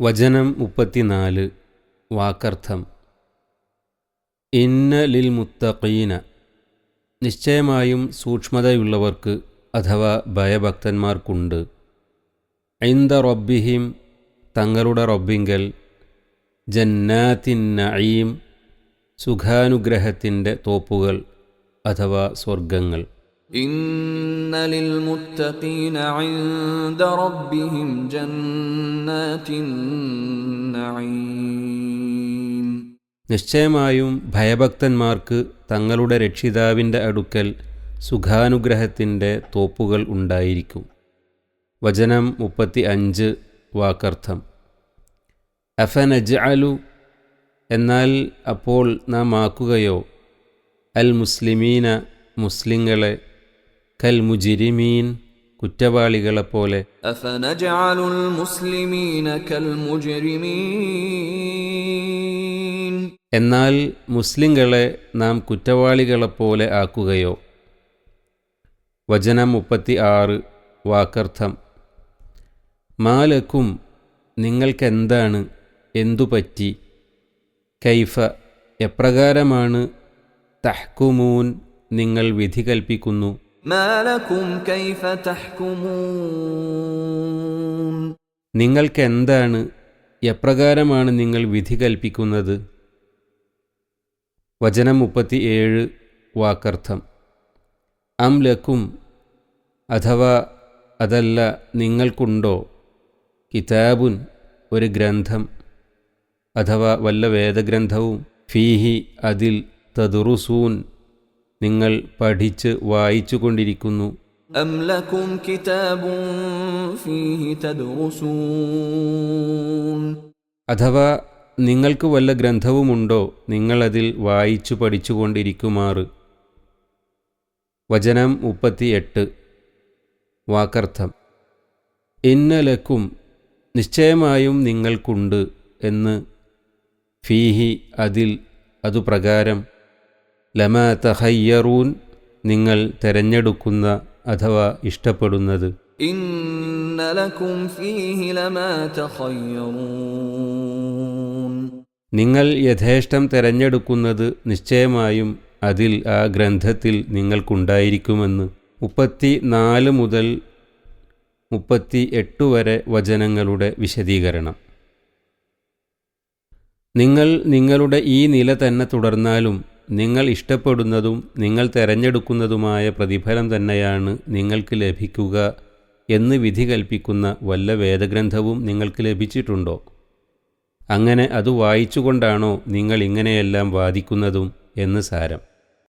വചനം 34 വാക്കർത്ഥം. ഇന്ന ലിൽ മുത്തഖീന, നിശ്ചയമായും സൂക്ഷ്മതയുള്ളവർക്ക് അഥവാ ഭയഭക്തന്മാർക്കുണ്ട്. ഇൻദ റബ്ബിഹിം, തങ്ങളുടെ റബ്ബിങ്കൽ, ജന്നാത്തിൻ നഈം, സുഖാനുഗ്രഹത്തിൻ്റെ തോപ്പുകൾ അഥവാ സ്വർഗങ്ങൾ. ഇന്ന ലിൽ മുത്തഖീന ഇൻദ റബ്ബിഹിം ജന്നാത്തിൻ നഈം, നിശ്ചയമായും ഭയഭക്തന്മാർക്ക് തങ്ങളുടെ രക്ഷിതാവിൻ്റെ അടുക്കൽ സുഖാനുഗ്രഹത്തിൻ്റെ തോപ്പുകൾ ഉണ്ടായിരിക്കും. വചനം 35 വാക്കർത്ഥം. അഫനജ്അലു, എന്നാൽ അപ്പോൾ നാം ആക്കുകയോ, അൽ മുസ്ലിമീന, മുസ്ലിങ്ങളെ, കൽ മുജ്രിമീൻ, കുറ്റവാളികളെപ്പോലെ. അഫനജ്അലുൽ മുസ്ലിമീന കൽ മുജ്രിമീൻ, എന്നാൽ മുസ്ലിങ്ങളെ നാം കുറ്റവാളികളെപ്പോലെ ആക്കുകയോ. വചനം 36 വാക്കർത്ഥം. മാലക്കും, നിങ്ങൾക്കെന്താണ്, എന്തുപറ്റി, കൈഫ, എപ്രകാരമാണ്, തഹ്കുമൂൻ, നിങ്ങൾ വിധി കൽപ്പിക്കുന്നു. മാലക്കും കൈഫ തഹ്കുമൂൻ, നിങ്ങൾക്കെന്താണ്, എപ്രകാരമാണ് നിങ്ങൾ വിധി കൽപ്പിക്കുന്നത്. വചനം 37 വാക്കർത്ഥം. അം ലക്കും, അഥവാ അതല്ല നിങ്ങൾക്കുണ്ടോ, കിതാബുൻ, ഒരു ഗ്രന്ഥം അഥവാ വല്ല വേദഗ്രന്ഥവും, ഫീഹി, അതിൽ, തദ്റുസൂൻ, നിങ്ങൾ പഠിച്ച് വായിച്ചു കൊണ്ടിരിക്കുന്നു. അം ലക്കും കിതാബുൻ ഫീഹി തദ്റുസൂൻ, അഥവാ നിങ്ങൾക്ക് വല്ല ഗ്രന്ഥവുമുണ്ടോ, നിങ്ങളതിൽ വായിച്ചു പഠിച്ചുകൊണ്ടിരിക്കുമാറ്. വചനം 38 വാക്കർത്ഥം. ഇന്ന ലക്കും, നിശ്ചയമായും നിങ്ങൾക്കുണ്ട് എന്ന്, ഫീഹി, അതിൽ, അതുപ്രകാരം, ലമാ തഖയ്യറൂൻ, നിങ്ങൾ തെരഞ്ഞെടുക്കുന്ന അഥവാ ഇഷ്ടപ്പെടുന്നത്. ഇന്ന ലക്കും ഫീഹി ലമാ തഖയ്യറൂൻ, നിങ്ങൾ യഥേഷ്ടം തെരഞ്ഞെടുക്കുന്നത് നിശ്ചയമായും അതിൽ, ആ ഗ്രന്ഥത്തിൽ നിങ്ങൾക്കുണ്ടായിരിക്കുമെന്ന്. 34 മുതൽ 38 വരെ വചനങ്ങളുടെ വിശദീകരണം. നിങ്ങൾ നിങ്ങളുടെ ഈ നില തന്നെ തുടർന്നാലും നിങ്ങൾ ഇഷ്ടപ്പെടുന്നതും നിങ്ങൾ തെരഞ്ഞെടുക്കുന്നതുമായ പ്രതിഫലം തന്നെയാണ് നിങ്ങൾക്ക് ലഭിക്കുക എന്ന് വിധി കൽപ്പിക്കുന്ന വല്ല വേദഗ്രന്ഥവും നിങ്ങൾക്ക് ലഭിച്ചിട്ടുണ്ടോ? അങ്ങനെ അത് വായിച്ചുകൊണ്ടാണോ നിങ്ങൾ ഇങ്ങനെയെല്ലാം വാദിക്കുന്നതും എന്ന് സാരം.